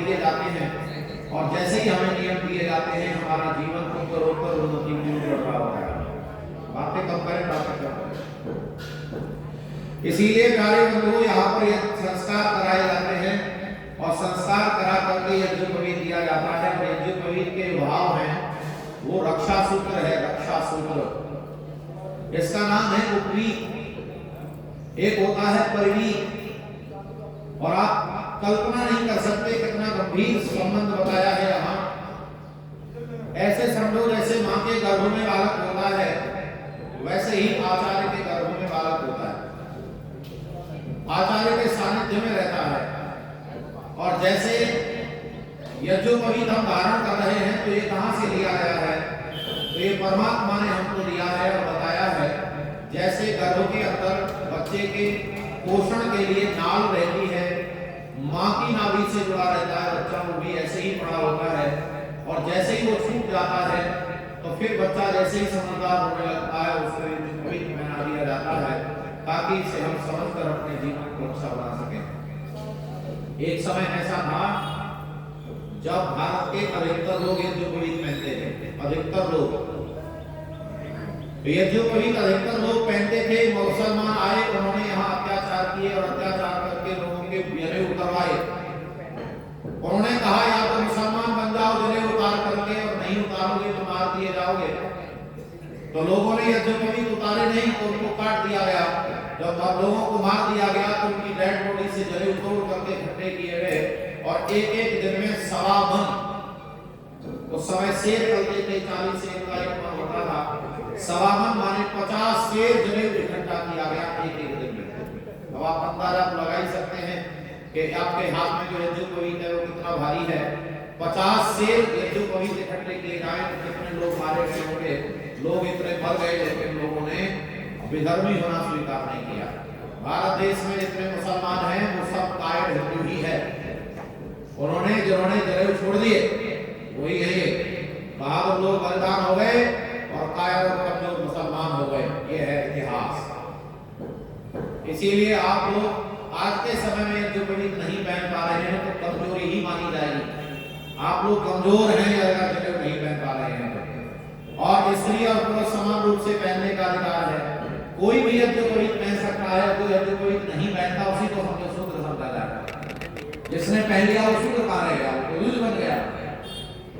दिए जाते हैं और जैसे ही हमें नियम दिए जाते हैं हमारा जीवन उत्तरोत्तर उन्नति की ओर बढ़ता होता है। बातें कम करें, बातें कम करें। इसीलिए प्यारे बंधुओं यहाँ पर ये संस्कार कराए जाते हैं और संस्कार करा करके यज्ञोपवीत दिया जाता है। और यज्ञोपवीत के भाव हैं वो रक्षा सूत्र है, रक्षा सूत्र। इसका नाम है उपवीत, एक होता है परिवीत। और आप कल्पना नहीं कर सकते कितना गंभीर संबंध बताया है यहाँ। ऐसे समझो जैसे माँ के गर्भ में बालक होता है वैसे ही आचार्य के गर्भ में बालक होता है, आचार्य के सानिध्य में रहता है। और जैसे यज्ञोपवीत हम धारण कर रहे हैं तो ये कहां से लिया गया है? तो ये परमात्मा ने हमको दिया है और बताया है। जैसे गर्भ के अंदर बच्चे के पोषण के लिए नाल रहती है, माँ की नाभि से जुड़ा रहता है बच्चा, वो भी ऐसे ही पड़ा होता है। और जैसे ही वो छूट जाता है तो फिर बच्चा जैसे ही समझदार होने लगता है उसको यज्ञोपवीत पहना दिया जाता है ताकि इसे हम समझकर अपने जीवन को अच्छा बना सकें। एक समय ऐसा था जब भारत के अधिकतर लोग यज्ञोपवीत पहनते थे, अधिकतर लोग यज्ञोपवीत अधिकतर लोग पहनते थे। मुसलमान आए, उन्होंने यहाँ अत्याचार किए और अत्याचार करके लोगों के जनेऊ उतरवाए। उन्होंने कहा या तो मुसलमान बन जाओ जनेऊ उतार करके, और नहीं उतारोगे तो मार दिए जाओगे। तो लोगों ने यज्ञोपवीत उतारे नहीं तो उनको काट दिया गया। जब लोगों को मार दिया गया तो उनकी डेड बॉडी से जनेऊ तोड़ करके इकट्ठे किए गए और एक एक दिन में 1.25 मन, उस समय शेर चलते थे, 40 शेर का एक मन होता था, 1.25 मन माने 50 शेर जनेऊ इकट्ठा किया गया एक एक दिन में। अब आप अंदाजा लगा ही सकते हैं कि आपके हाथ में जो यज्ञोपवीत है वो कितना भारी है। 50 शेर यज्ञोपवीत इकट्ठे किए जाए तो कितने लोग मारे गए होंगे। लोग इतने मर गए लेकिन लोगों ने विधर्मी होना स्वीकार नहीं किया। भारत देश में जितने मुसलमान हैं वो सब कायर हिंदू ही है। उन्होंने जिन्होंने जनेऊ छोड़ दिए वही है, बहादुर लोग बलिदान हो गए और कायर और कमजोर मुसलमान हो गए। ये है इतिहास। इसीलिए आप लोग आज के समय में यज्ञोपवीत नहीं पहन पा रहे हैं तो कमजोरी ही मानी जाएगी। आप लोग कमजोर हैं अगर जनेऊ नहीं पहन पा रहे हैं। और स्त्री और पुरुष समान रूप से पहनने का अधिकार है। कोई भी यज्ञोपवीत पहन सकता है, कोई यज्ञोपवीत नहीं पहनता उसी को हमने शूद्र समझा जाता है। जिसने पहन लिया वो शूद्र कहाँ रहेगा, वो युद्ध बन गया।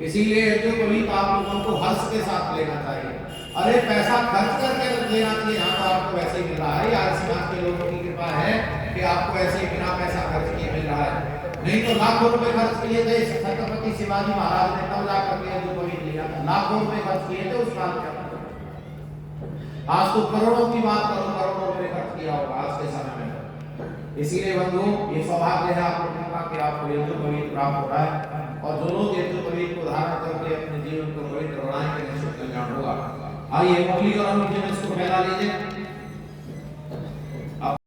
इसीलिए यज्ञोपवीत आप लोगों को हर्ष के साथ लेना चाहिए। अरे पैसा खर्च करके लेना चाहिए, यहाँ तो आपको वैसे ही मिल रहा है। आज समाज के लोगों की कृपा है कि आपको ऐसे ही बिना पैसा खर्च किए मिल रहा है। नहीं तो लाखों रुपए खर्च किए थे छत्रपति शिवाजी महाराज ने, तब जाकर के यज्ञोपवीत लिया था। लाखों रुपए खर्च किए थे उस काल में। आज तो करोड़ों की बात करो, करोड़ों रुपए खर्च किया होगा आज के समय में। इसीलिए बंधुओं ये सौभाग्य है आप लोगों का कि आपको यज्ञोपवीत प्राप्त हो रहा है। और जो लोग यज्ञोपवीत को धारण करके अपने जीवन को पवित्र बनाएंगे निश्चित कल्याण होगा। आइए मुरली और अनुज इसको फैला लीजिए।